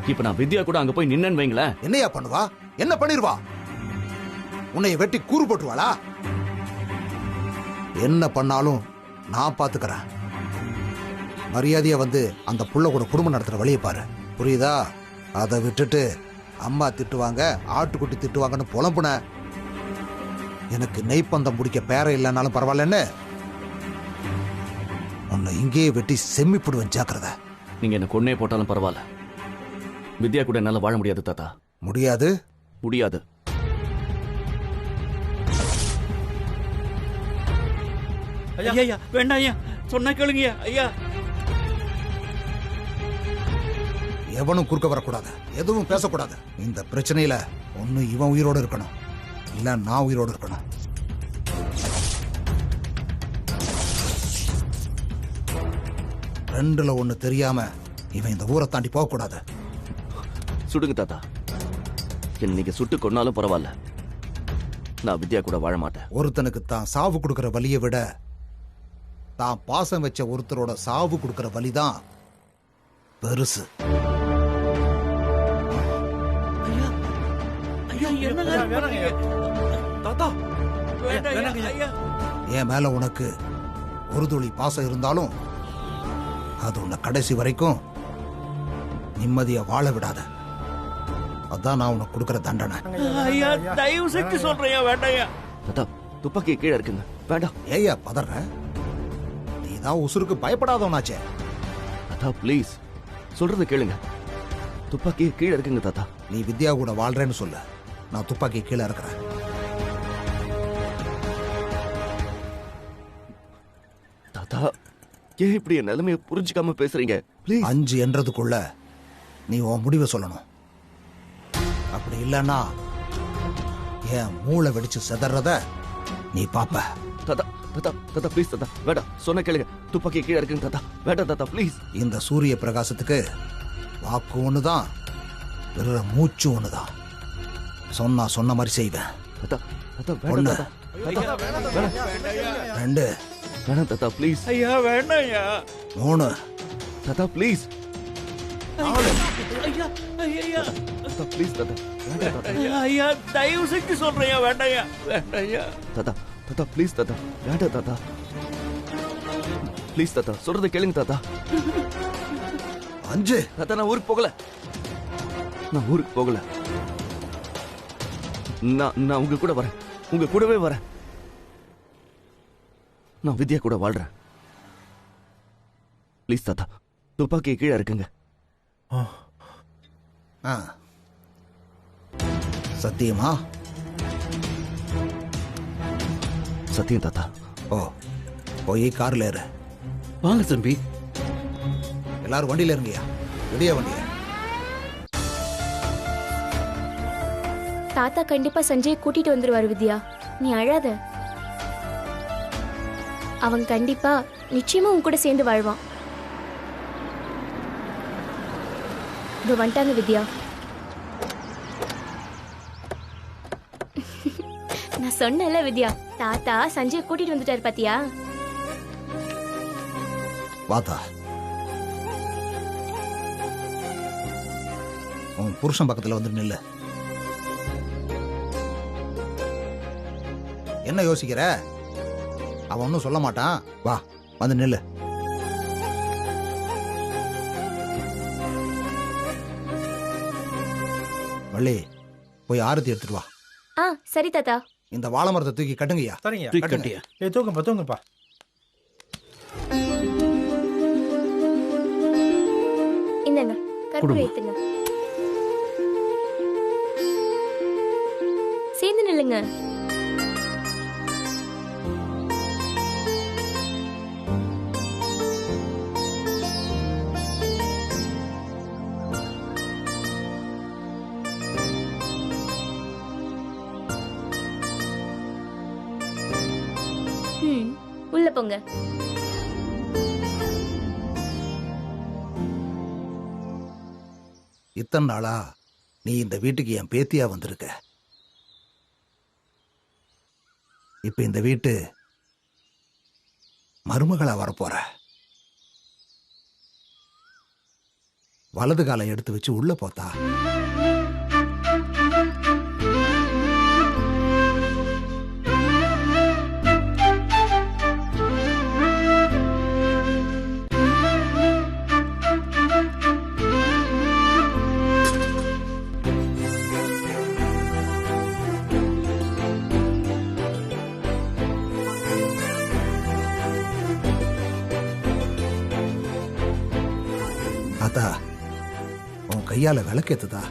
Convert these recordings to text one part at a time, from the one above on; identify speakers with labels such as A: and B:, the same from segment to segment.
A: இப்ப நான் வித்யா கூட அங்க போய் நின்னேன்னு வைங்களேன்.
B: என்னையா பண்ணுவா? என்ன பண்ணிருவா? உன்னை வெட்டி கூறு போட்டுருவாளா? என்ன பண்ணாலும் நான் பாத்துக்கிறேன். மரியாதையா வந்து அந்த புள்ள கூட குடும்பம் நடத்துற வழியை பாரு. புரியுதா? அதை விட்டுட்டு அம்மா திட்டுவாங்க, ஆட்டுக்குட்டி திட்டுவாங்கன்னு புலம்புன. எனக்கு நெய்ப்பந்தம் முடிக்க பேர இல்லைன்னாலும் பரவாயில்லன்னு உன்னை இங்கேயே வெட்டி செம்மிப்பிடுவேன். ஜாக்கிரதை.
A: நீங்க என்ன கொன்னே போட்டாலும் பரவாயில்ல, வித்யா கூட என்னால வாழ முடியாது தாத்தா.
B: முடியாது?
A: முடியாது.
C: ஐயா ஐயா வேண்டாம் ஐயா, சொன்னா கேளுங்க ஐயா.
B: எவனும் குறுக்க வரக்கூடாது, எதுவும் பேசக்கூடாது. இந்த பிரச்சனையில ஒண்ணு இவன் உயிரோடு இருக்கணும், இல்ல நான் உயிரோடு இருக்கணும். ரெண்டுல ஒண்ணு தெரியாம இவன் இந்த ஊரை தாண்டி போக கூடாது.
A: சுடுங்க தாத்தா, என்ன நீங்க சுட்டு கொன்னாலும் பரவாயில்ல, நான் வித்யா கூட வாழ மாட்டேன்.
B: ஒருத்தனுக்கு தான் சாவு கொடுக்கிற வலியை விட தான் பாசம் வச்ச ஒருத்தரோட சாவு கொடுக்கிற வலிதான் பெருசு. என் மேல உனக்கு ஒரு துளி பாசம் இருந்தாலும் அது உன்னை கடைசி வரைக்கும் நிம்மதியா வாழ விடாத. அதான் நான் உனக்கு கொடுக்கிற தண்டனை.
C: ஐயா தயவு செஞ்சு சொல்றேன், வேண்டாயா.
A: தாத்தா துப்பாக்கி கீழே இருக்குங்க, வேண்டாம்.
B: ஏய்யா பதற? நீதான் உசுருக்கு பயப்படாதவனாச்சே.
A: தாத்தா ப்ளீஸ், சொல்றத கேளுங்க. துப்பாக்கி கீழே இருக்குங்க தாத்தா.
B: நீ வித்யா கூட வாழ்றேன்னு சொல்லு, நான் துப்பாக்கி கீழே இருக்கிறேன்.
A: தாத்தா ஏன் இப்படி என் நிலைமையை புரிஞ்சுக்காம பேசுறீங்க? ப்ளீஸ்.
B: 5 என்றதுக்குள்ள நீ உன் முடிவை சொல்லணும். அப்படி இல்லைன்னா என் மூளை வெடிச்சு செதறத நீ பாப்ப.
A: தாத்தா தாத்தா தாத்தா ப்ளீஸ் தாத்தா, வேண்டாம். சொன்ன கேளுங்க, துப்பாக்கி கீழே இருக்குங்க தாத்தா, வேண்டாம் தாத்தா ப்ளீஸ்.
B: இந்த சூரிய பிரகாசத்துக்கு வாக்கு ஒண்ணுதான், பிற மூச்சு ஒண்ணுதான். சொன்னா சொன்ன மாதிரி செய்வேன்.
A: தாத்தா தாத்தா
B: ஒண்ணு,
A: வேண்டாம் தாத்தா, வேண்டாம்
B: 2,
A: வேணாம் தாத்தா ப்ளீஸ்.
C: ஐயா வேண்டாயா.
B: 3,
A: தாத்தா ப்ளீஸ்.
C: ஐயா ஐயா
A: தாத்தா ப்ளீஸ் தாத்தா, வேண்டாம் தாத்தா.
C: ஐயா தயவு செஞ்சு சொல்றேன், வேண்டாயா வேண்டாயா.
A: தாத்தா தாத்தா ப்ளீஸ் தாத்தா, வேண்டாம் தாத்தா ப்ளீஸ் தாத்தா, சொல்றத கேளுங்க தாத்தா.
B: 5.
A: தாத்தா நான் ஊருக்கு போகல, நான் ஊருக்கு போகல. நான் உங்க கூட வரேன், உங்க கூடவே வரேன். நான் வித்யா கூட வாழ்றேன். ப்ளீஸ் தாத்தா, துப்பாக்கி கீழே இருக்குங்க.
B: சத்தியமா?
A: சத்தியம் தாத்தா.
B: ஓ, போய் கார்ல ஏறு.
C: வாங்க தம்பி.
B: எல்லாரும் வண்டியில இருங்கயா, வெளியே வண்டியில.
D: தாத்தா கண்டிப்பா சஞ்சய் கூட்டிட்டு வந்துருவாரு வித்யா, நீ அழாத. அவன் கண்டிப்பா நிச்சயமா உன் கூட சேர்ந்து வாழ்வான். இதோ வந்துட்டாங்க வித்யா. நான் சொன்னேன்ல வித்யா, தாத்தா சஞ்சய் கூட்டிட்டு வந்துட்டாரு பாத்தியா?
B: வாத்தா, உன் புருஷன் பக்கத்துல வந்து நில்லு. என்ன யோசிக்கிற? அவன் ஒன்னும் சொல்ல மாட்டான். வா, வந்து நில்லு. வள்ளி, போய் ஆரத்தி எடுத்துட்டு வா.
D: சரி தாத்தா.
B: இந்த வாழை மரத்தை தூக்கி கட்டுங்கய்யா.
E: சரிங்க,
C: தூக்கி கட்டியா.
E: தூக்குப்பா தூக்குப்பா.
D: இந்தங்க கற்பூரம் ஏத்துங்க. சேர்ந்து நில்லுங்க. உள்ள போங்க.
B: இத்தனை நாளா நீ இந்த வீட்டுக்கு என் பேத்தியா வந்திருக்க. இப்ப இந்த வீட்டு மருமகளா வரப்போற. வலது காலை எடுத்து வச்சு உள்ள போத்தா. ஆத்தா, உன் கையால விளக்கேத்துதா.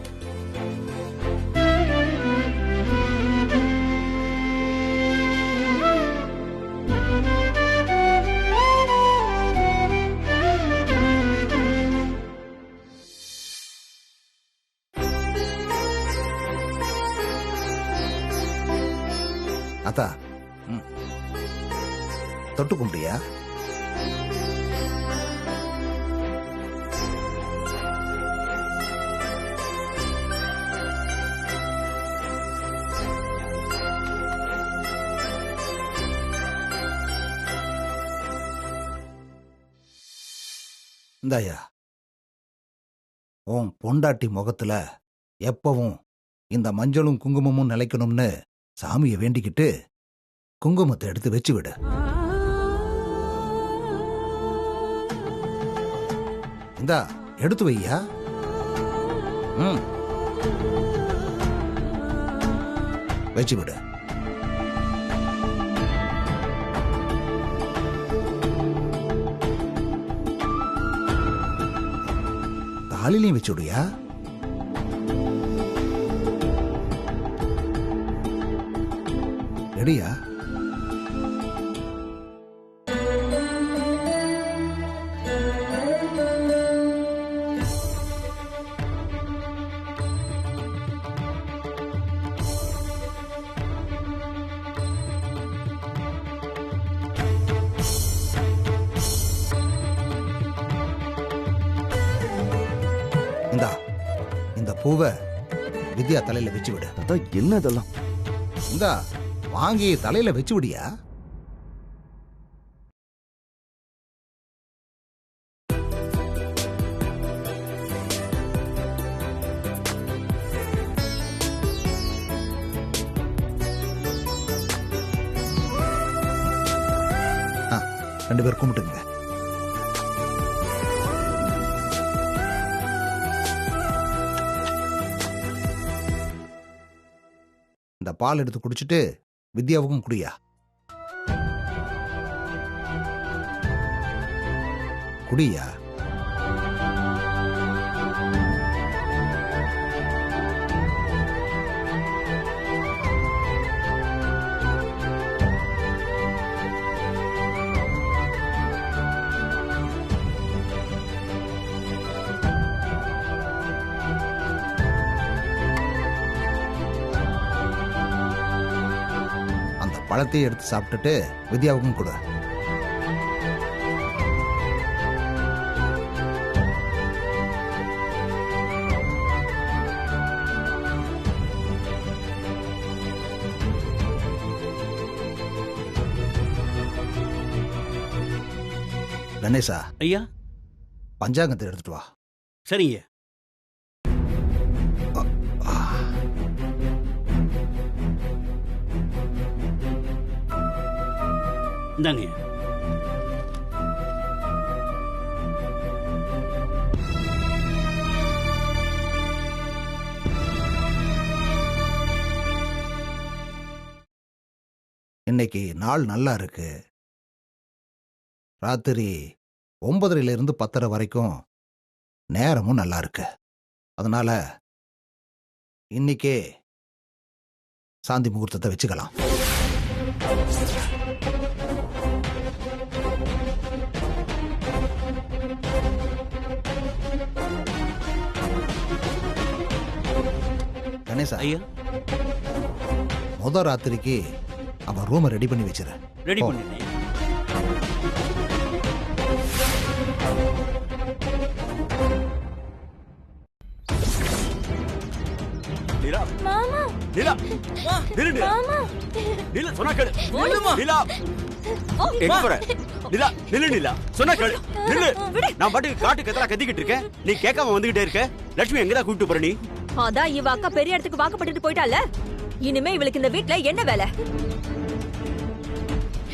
B: அத்தா, தொட்டு கும்பிட்டியா? இந்தாயா, உன் பொண்டாட்டி முகத்துல எப்பவும் இந்த மஞ்சளும் குங்குமமும் நிலைக்கணும்னு சாமியை வேண்டிக்கிட்டு குங்குமத்தை எடுத்து வச்சு விடு. இந்தா எடுத்து வையா. வச்சு விடு. தாலிலையும் வச்சு விடுயா. ரெடியா? இந்தா, இந்த பூவை வித்யா தலையில வச்சு விடு.
A: தாத்தா என்ன இதெல்லாம்?
B: இந்தா வாங்கி தலையில வச்சு விடியா. ரெண்டு பேர் கும்பிட்டுங்க. இந்த பால் எடுத்து குடிச்சிட்டு வித்யாவுக்கும் குடியா. குடியா. பழத்தையும் எடுத்து சாப்பிட்டுட்டு வித்யாவுக்கும் கொடு. கணேசா,
C: ஐயா
B: பஞ்சாங்கத்தை எடுத்துட்டு வா.
C: சரிங்க. இந்தாங்க.
B: இன்னைக்கு நாள் நல்லா இருக்கு. ராத்திரி 9:30 10:30 வரைக்கும் நேரமும் நல்லா இருக்கு. அதனால இன்னைக்கே சாந்தி முகூர்த்தத்தை வச்சுக்கலாம். கணேசா,
C: ஐயா
B: முத ராத்திரிக்கு அவன் ரூமை ரெடி பண்ணி வச்சிரு.
C: ரெடி பண்ணிட்டேன்.
A: நிலா
D: மாமா
A: நிலா நில்லு
D: மாமா
A: நிலா சொன்னா கேளு
C: நில்லுமா.
A: நிலா எங்க போற நிலா நில்லு நிலா சொன்னா கேளு நில்லு நான் பாட்டுக்கு காட்டுக்கு எதெல்லாம் கத்திக்கிட்டு இருக்கேன் நீ கேட்காம வந்துகிட்டே இருக்க லட்சுமி எங்கதான் கூப்பிட்டு போற நீ
E: அதான் இவ அக்கா பெரிய இடத்துக்கு வாக்கப்பட்டுட்டு போயிட்டால இனிமே இவளுக்கு இந்த வீட்ல என்ன வேலை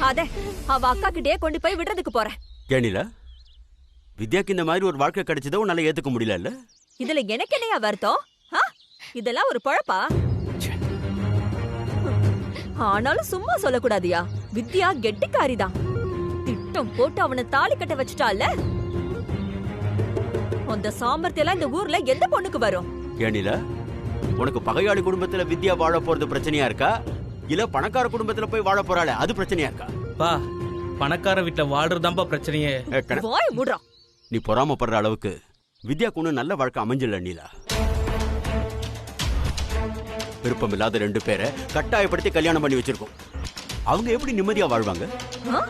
E: அத அவ அக்கா கிட்டே கொண்டு போய் விடுறதுக்கு போறேன்
A: கேணில வித்யாக்கு இந்த மாதிரி ஒரு வாழ்க்கை கிடைச்சதை உன்னால ஏத்துக்க முடியல
E: இதுல எனக்கு என்னையா வருத்தம் ஆ? இதெல்லாம் ஒரு பொழப்பா ஆனாலும் சும்மா சொல்லக்கூடாதியா வித்யா கெட்டிக்காரிதான் திட்டம் போட்டு அவனை தாலி கட்ட வச்சுட்டால அந்த சாமர்த்தியெல்லாம் இந்த ஊர்ல எந்த பொண்ணுக்கு வரும்
A: கேணில உனக்கு பகையாளி குடும்பத்துல வித்யா வாழ போறது பிரச்சனையா இருக்கா இல்ல பணக்கார குடும்பத்துல போய் வாழ போறாளே அது பிரச்சனையா இருக்கா
C: பா பணக்கார வீட்டுல வாழ்றதுதான்ப்பா பிரச்சனையே.
E: வாய மூடுறான்
A: நீ பொறாமப்படுற அளவுக்கு வித்யாக்கு ஒண்ணு நல்ல வாழ்க்கை அமைஞ்சில்ல நீலா விருப்பம் இல்லாத 2 பேரை கட்டாயப்படுத்தி கல்யாணம் பண்ணி வச்சிருக்கோம் அவங்க எப்படி நிம்மதியா வாழ்வாங்க
E: ஆ?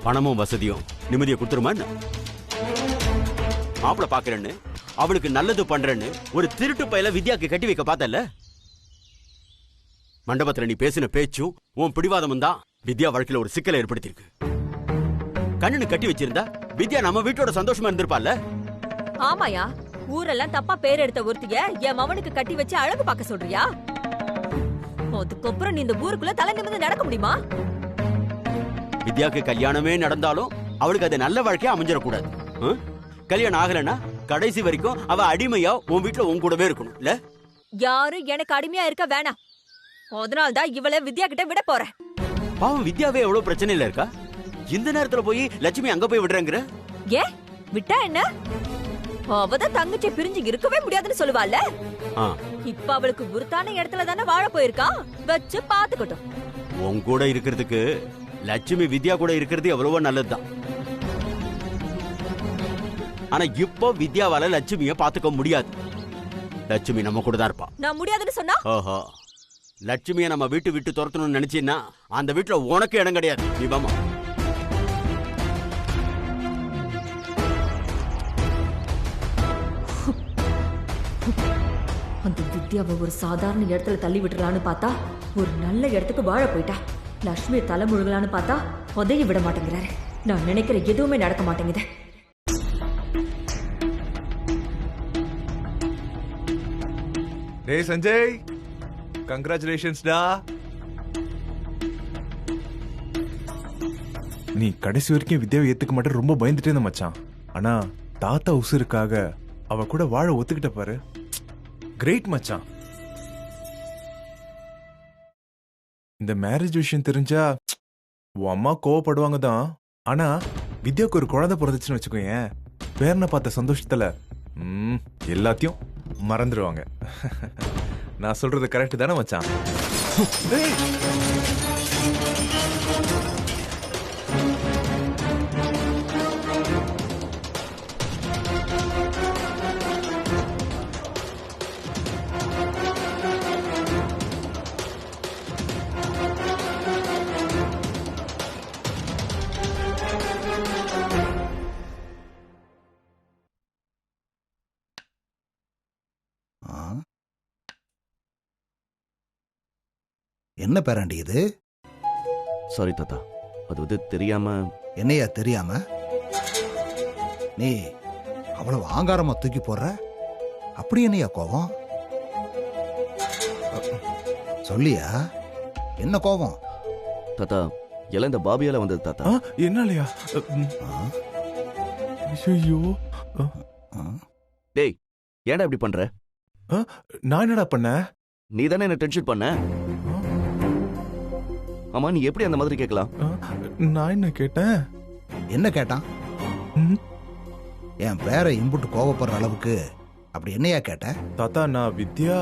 A: பணமும் வசதியும் நிம்மதியை கொடுத்துருமா என்ன மாப்பிள பாக்குறேன்னு அவளுக்கு நல்லது பண்றேன்னு ஒரு திருட்டு பையில வித்யாக்கு கட்டி வைக்க பார்த்தல மண்டபத்துல நீ பேசின பேச்சும் உன் பிடிவாதமும் தான் வித்யா வாழ்க்கையில ஒரு சிக்கலை ஏற்படுத்தியிருக்கு கண்ணனு கட்டி வச்சிருந்தா வித்யா நம்ம வீட்டோட சந்தோஷமா இருந்திருப்பால
E: ஆமாயா ஊரெல்லாம் தப்பா பேர் எடுத்த ஒருத்திய என் மவனுக்கு கட்டி வச்சு அழகு பார்க்க சொல்றியா அதுக்கப்புறம் நீ இந்த ஊருக்குள்ள தலை நிமிர்ந்து நடக்க முடியுமா
A: வித்யாக்கு கல்யாணமே நடந்தாலும் அவளுக்கு அது நல்ல வாழ்க்கையா அமைஞ்சிடக்கூடாது கல்யாணம் ஆகலன்னா கடைசி வரைக்கும் அவ அடிமையா உன் வீட்டுல உன் கூடவே இருக்கணும் இல்ல
E: யாரும் எனக்கு அடிமையா இருக்க வேணாம் அதனால்தான் இவளை வித்யா கிட்ட விட போறேன்
A: பாவம் வித்யாவே எவ்வளவு பிரச்சனையில இருக்கா இந்த நேரத்துல போய் லட்சுமி அங்க போய் விடுறேங்கிற
E: ஏ விட்டா என்ன அவதான் தங்கச்சி பிரிஞ்சு இருக்கவே முடியாதுன்னு சொல்லுவாள்ல இப்ப அவளுக்கு குருத்தான இடத்துல தானே வாழ போயிருக்கா வச்சு பாத்துக்கட்டும்
A: உன் கூட இருக்கிறதுக்கு லட்சுமி வித்யா கூட இருக்கிறது எவ்வளவோ நல்லதுதான் ஆனா இப்போ வித்யாவால லட்சுமிய பாத்துக்க முடியாது லட்சுமி நம்ம கூட தான் இருப்பா
E: நான் முடியாதுன்னு சொன்னா
A: ஓஹோ லட்சுமிய நம்ம வீட்டு விட்டு துரத்தணும்னு நினைச்சீன்னா அந்த வீட்டுல உனக்கு இடம் கிடையாது நீ வாமா
E: அந்த வித்யாவை ஒரு சாதாரண இடத்துல தள்ளி விட்டுறான்னு பார்த்தா ஒரு நல்ல இடத்துக்கு வாழ போயிட்டா லட்சுமியை தலை முழுகலான்னு பார்த்தா உதவி விட மாட்டேங்கிறாரு நான் நினைக்கிற எதுவுமே நடக்க மாட்டேங்குது
F: டேய் சஞ்சய் கங்க்ராச்சுலேஷன்ஸ் டா நீ கடைசி வரைக்கும் வித்யாவை ஏத்துக்க மாட்டே ரொம்ப பயந்துட்டே இருந்த மச்சான் ஆனா தாத்தா உசுருக்காக அவ கூட வாழ ஒத்துக்கிட்ட பாரு கிரேட் மச்சான் இந்த மேரேஜ் விஷயம் தெரிஞ்சா உன் அம்மா கோவப்படுவாங்க தான் ஆனா வித்யாவுக்கு ஒரு குழந்தை பிறந்துச்சுன்னு வச்சுக்கோயேன் பேரனை பார்த்த சந்தோஷத்துல எல்லாத்தையும் மறந்துடுவாங்க நான் சொல்றது கரெக்ட் தானே மச்சான்
B: என்ன பேராண்டி இது
A: சாரி தாத்தா அது வந்து தெரியாம
B: என்னையா தெரியாம நீ அவ்வளவு ஆங்காரமா தூக்கி போடுற அப்படி என்னையா கோபம் சொல்லியா என்ன கோபம்
A: தாத்தா எல்லாம் இந்த பாபியால வந்தது தாத்தா
F: என்னாலயா ஐயோ
A: டேய் ஏன்டா இப்படி பண்ற
F: நான் என்னடா பண்ண
A: நீ தானே என்ன டென்ஷன் பண்ண ஆமா நீ எப்படி அந்த மாதிரி கேட்கலாம்
F: நான் என்ன கேட்டேன்
B: என்ன கேட்டான் என் பேரை இம்புட்டு கோவப்படுற அளவுக்கு அப்படி என்னையா கேட்ட
F: தாத்தா நான் வித்யா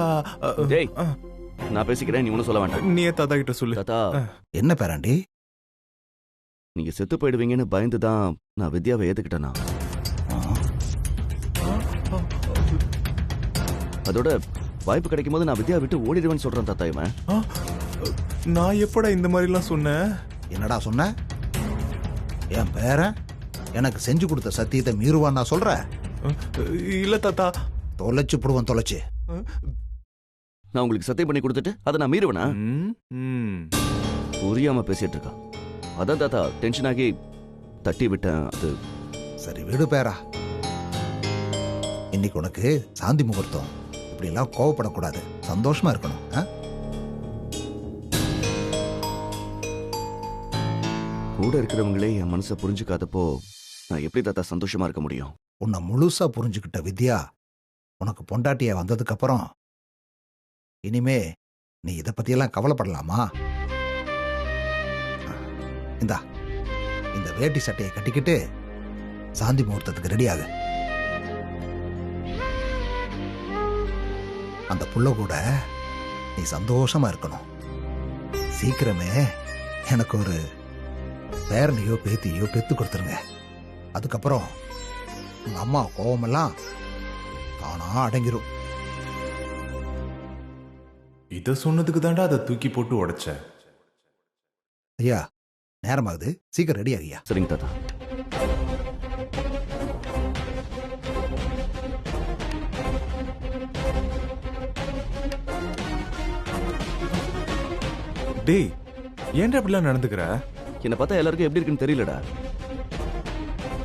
A: டேய் நான் பேசிக்கிறேன் நீ ஒன்னும் சொல்ல வேண்டாம்
F: நீ தாத்தா கிட்ட சொல்லு
A: தாத்தா
B: என்ன பேராண்டி
A: நீங்க செத்து போயிடுவீங்கன்னு பயந்துதான் நான் வித்யாவை ஏத்துக்கிட்டேனா அதோட வாய்ப்பு கிடைக்கும் போது நான் வித்யா விட்டு ஓடிடுவேன்னு சொல்றேன் தாத்தா இவன்
F: நான் எப்படா இந்த மாதிரி எல்லாம் சொன்னேன்
B: என்னடா சொன்ன என் பேரன் எனக்கு செஞ்சு கொடுத்த சத்தியத்தை மீறுவான் நான் சொல்ற
F: இல்ல தாத்தா
B: தொலைச்சு புடுவன் தொலைச்சு
G: நான் உங்களுக்கு சத்தியம் பண்ணி கொடுத்துட்டு அதை நான் மீறுவனா?
F: ம், ம்.
G: புரியாம பேசிட்டு இருக்கா. அதான் தாத்தா டென்ஷன் ஆகி தட்டி விட்டேன். அது
B: சரி விடு பேரா. இன்னைக்கு உனக்கு சாந்தி முகூர்த்தம். இப்படி எல்லாம் கோவப்படக்கூடாது, சந்தோஷமா இருக்கணும்.
G: கூட இருக்கிறவங்களே என் மனசை புரிஞ்சுக்காதப்போ நான் எப்படி தாத்தா சந்தோஷமா இருக்க முடியும்?
B: உன்னை முழுசா புரிஞ்சுக்கிட்ட வித்யா உனக்கு பொண்டாட்டிய வந்ததுக்கு அப்புறம் இனிமே நீ இதை பத்தியெல்லாம் கவலைப்படலாமா? இந்தா இந்த வேட்டி சட்டையை கட்டிக்கிட்டு சாந்தி முகூர்த்தத்துக்கு ரெடியாகு. அந்த புள்ள கூட நீ சந்தோஷமா இருக்கணும். சீக்கிரமே எனக்கு ஒரு பேரனையோ பேத்தியோ பெத்து கொடுத்துருங்க. அதுக்கப்புறம் உங்க அம்மா கோவமெல்லாம் தானா அடங்கிரும்.
F: இத சொன்னதுக்கு தாண்டா அதை தூக்கி போட்டு உடைச்ச.
B: ஐயா நேரமாகுது, சீக்கிரம் ரெடி ஆகியா.
G: சரிங்க தாத்தா.
F: டேய், ஏன்டா அப்படிலாம் நடந்துக்கிற?
G: என்னை பார்த்தா எல்லாருக்கும் எப்படி இருக்குன்னு தெரியலடா.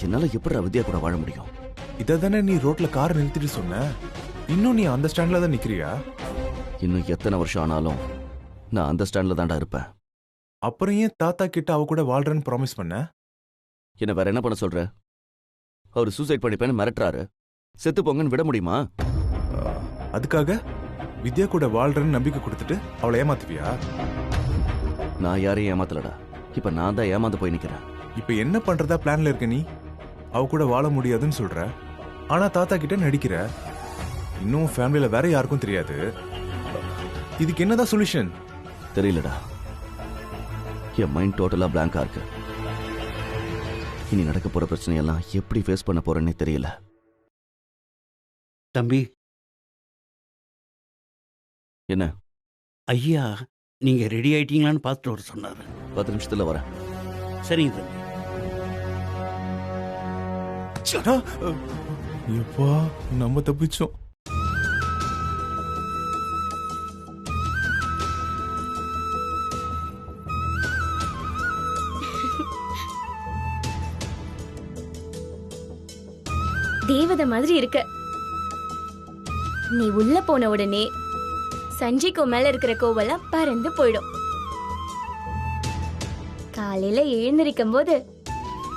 G: என்னால எப்படிடா வித்யா கூட வாழ முடியும்?
F: இதை தானே நீ ரோட்ல கார் நிறுத்திட்டு சொன்ன. இன்னும் நீ அந்த ஸ்டாண்ட்ல தான் நிக்கிறியா?
G: இன்னும் எத்தனை வருஷம் ஆனாலும் நான் அந்த ஸ்டாண்ட்ல தான்டா இருப்பேன்.
F: அப்புறம் ஏன் தாத்தா கிட்ட அவ கூட வாழ்றேன்னு ப்ராமிஸ் பண்ண?
G: என்ன வேற என்ன பண்ண சொல்ற? அவர் சூசைட் பண்ணிப்பேன்னு மிரட்டுறாரு. செத்து போங்கன்னு விட முடியுமா?
F: அதுக்காக வித்யா கூட வாழ்றேன்னு நம்பிக்கை கொடுத்துட்டு அவளை ஏமாத்துவியா?
G: நான் யாரையும் ஏமாத்தலடா. இப்ப நான் தான் ஏமாந்து போய் நிக்கிறேன்.
F: இப்ப என்ன பண்றதா பிளான்ல இருக்க நீ? அவ கூட வாழ முடியாதுன்னு சொல்ற, ஆனா தாத்தா கிட்ட நடிக்கிற. இன்னும் ஃபேமிலியில வேற யாருக்கும் தெரியாது. இதுக்கு என்னதான் சொல்யூஷன்?
G: தெரியலடா. என் மைண்ட் டோட்டலா பிளாங்கா இருக்கு. இனி நடக்க போற பிரச்சனையெல்லாம் எப்படி ஃபேஸ் பண்ண போறேன்னே தெரியல.
C: தம்பி,
G: என்ன?
C: ஐயா நீங்க ரெடி ஆயிட்டீங்களான்னு பார்த்துட்டு வர சொன்னாரு.
G: 10 நிமிஷத்துல வரேன்.
C: சரிங்க தம்பி.
F: எப்பா நம்ம தப்பிச்சோம்.
D: தேவதை மாதிரி இருக்க. நீ உள்ள போன உடனே சஞ்சிக்கு மேல இருக்கிற கோவெல்லாம் பறந்து போயிடும். காலையில எழுந்திருக்கும் போது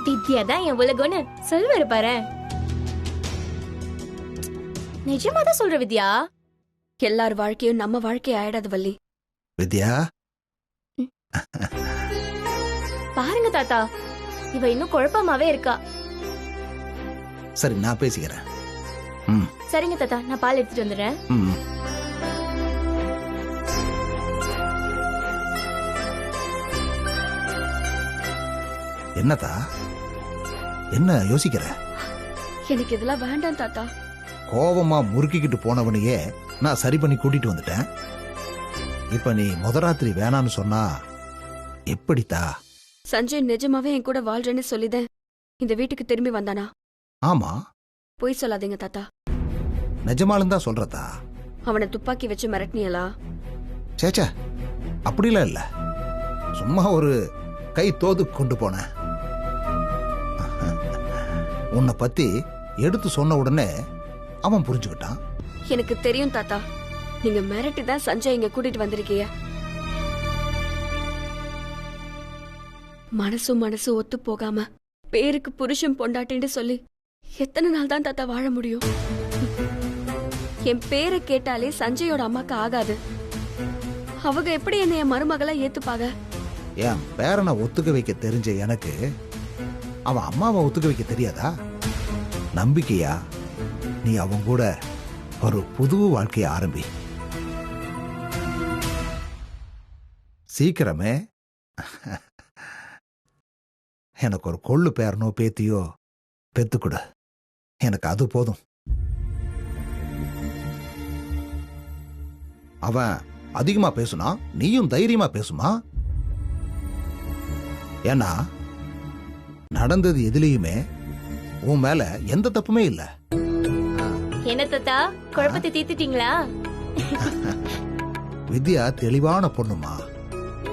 D: வித்யா தான் என் உலகம்னு சொல்வாரு பாரு. நிஜமா தான் சொல்ற வித்யா.
H: எல்லார் வாழ்க்கையும் நம்ம வாழ்க்கை ஆயிடாது வள்ளி.
B: வித்யா
D: பாருங்க தாத்தா, இவ இன்னும் குழப்பமாவே இருக்கா.
B: சரி நான் பேசிக்கிறேன்.
D: சரிங்க தாத்தா, நான் பால் எடுத்துட்டு வந்துடுறேன்.
B: என்னதா என்ன யோசிக்கிற?
H: எனக்கு இதெல்லாம் வேண்டாம் தாத்தா.
B: கோபமா முறுக்கிக்கிட்டு போனவனையே நான் சரி பண்ணி கூட்டிட்டு வந்துட்டேன். இப்ப நீ முதராத்திரி வேணான்னு சொன்னா எப்படித்தா?
H: சஞ்சய் நிஜமாவே என் கூட வாழ்றேன்னு சொல்லிதான் இந்த வீட்டுக்கு திரும்பி வந்தானா?
B: ஆமா.
H: பொய் சொல்லாதீங்க தாத்தா.
B: நிஜமாலும் தான் சொல்றதா?
H: அவனை துப்பாக்கி வச்சு மிரட்டினியலா?
B: சேச்சா அப்படிலாம் இல்ல, சும்மா ஒரு கை தோது கொண்டு போன. உன்னை பத்தி எடுத்து சொன்ன உடனே அவன் புரிஞ்சுக்கிட்டான்.
H: எனக்கு தெரியும் தாத்தா, நீங்க மிரட்டி தான் சஞ்சய் இங்க கூட்டிட்டு வந்திருக்கீங்க. மனசு ஒத்து போகாம பேருக்கு புருஷன் பொண்டாட்டின்னு சொல்லி எத்தனை நாள் தான் தாத்தா வாழ முடியும்? என் பேரை கேட்டாலே சஞ்சயோட அம்மாக்கு ஆகாது. அவங்க எப்படி என்ன என் மருமகளா ஏத்துப்பாங்க?
B: என் பேரனை ஒத்துக்க வைக்க தெரிஞ்ச எனக்கு அவன் அம்மாவை ஒத்துக்க வைக்க தெரியாதா? நம்பிக்கையா நீ அவன் கூட ஒரு புது வாழ்க்கையை ஆரம்பி. சீக்கிரமே எனக்கு ஒரு கொள்ளு பேரனோ பேத்தியோ பெத்துக்குடு. எனக்கு அது போதும். அவன் அதிகமா பேசுனா நீயும் தைரியமா பேசுமா? ஏன்னா நடந்தது எதுலயுமே உன் மேல எந்த தப்புமே இல்ல.
D: என்ன தாத்தா, குழப்பத்தை தீர்த்துட்டீங்களா?
B: வித்யா தெளிவான பொண்ணுமா.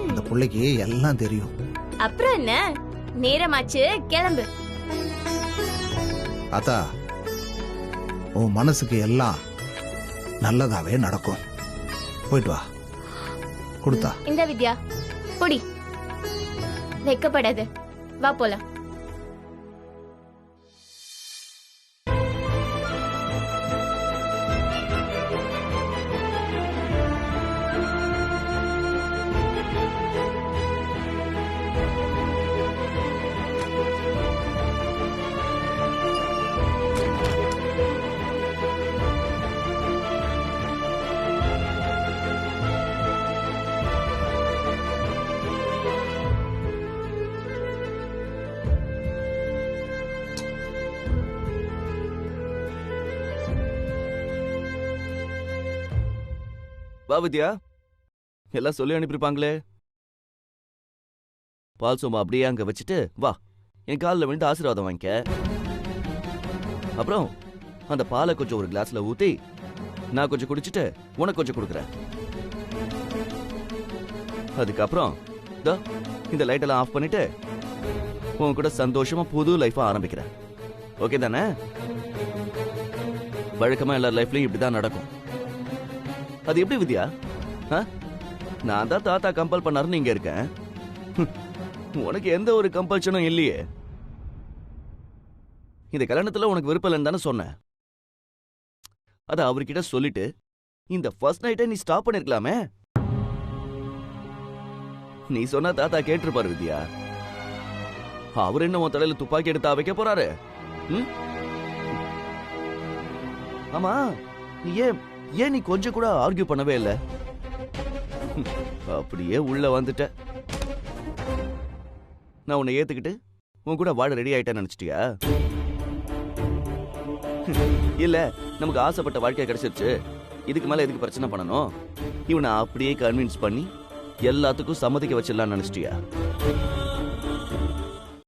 B: இந்த பிள்ளைக்கு எல்லாம் தெரியும்.
D: அப்புறம் என்ன, நேரமாச்சு, கிளம்பு.
B: அத்தா, உன் மனசுக்கு எல்லாம் நல்லதாவே நடக்கும். போயிட்டு வா. கொடுத்தா
D: இந்த வித்யா பொடி, வெக்கப்படாத, வா போலாம்.
G: வா வித்யா, எல்லாம் சொல்லி அனுப்பியிருப்பாங்களே. பால் சோமா அப்படியே அங்க வச்சுட்டு வா, என் காலில் விழுந்து ஆசீர்வாதம் வாங்கிக்க. அப்புறம் அந்த பாலை கொஞ்சம் ஒரு கிளாஸ்ல ஊத்தி நான் கொஞ்சம் குடிச்சிட்டு உனக்கு கொஞ்சம் கொடுக்குறேன். அதுக்கப்புறம் இந்த லைட் எல்லாம் ஆஃப் பண்ணிட்டு உன் கூட சந்தோஷமா புது லைஃபா ஆரம்பிக்கிறேன். ஓகே தானே? வழக்கமா எல்லா லைஃப்லயும் இப்படிதான் நடக்கும். அது எப்படி வித்யா? நான் தான் தாத்தா கம்பல் பண்ணாருன்னு இங்க இருக்கேன். உனக்கு எந்த ஒரு கம்பல்ஷனும் இல்லையே. இந்த கல்யாணத்துல உனக்கு விருப்பம் இல்லைன்னு தானே சொன்னேன். அத அவர்கிட்ட சொல்லிட்டு இந்த ஃபர்ஸ்ட் நைட்டை நீ ஸ்டாப் பண்ணிருக்கலாமே. நீ சொன்னா தாத்தா கேட்டிருப்பாரு வித்யா. அவர் என்ன உன் தலையில துப்பாக்கி எடுத்தா வைக்க போறாரு? ஆமா, நீ ஏன் நீ கொஞ்சம் கூட ஆர்கியூ பண்ணவே இல்லை? அப்படியே உள்ள வந்துட்ட. நான் உன்னை ஏத்துக்கிட்டு உன் கூட வாழ ரெடி ஆயிட்டேன்னு நினைச்சிட்டியா? இல்ல, நமக்கு ஆசைப்பட்ட வாழ்க்கை கிடைச்சிருச்சு, இதுக்கு மேல எதுக்கு பிரச்சனை பண்ணணும், இவனை அப்படியே கன்வின்ஸ் பண்ணி எல்லாத்துக்கும் சம்மதிக்க வச்சிடலாம்னு நினைச்சிட்டியா?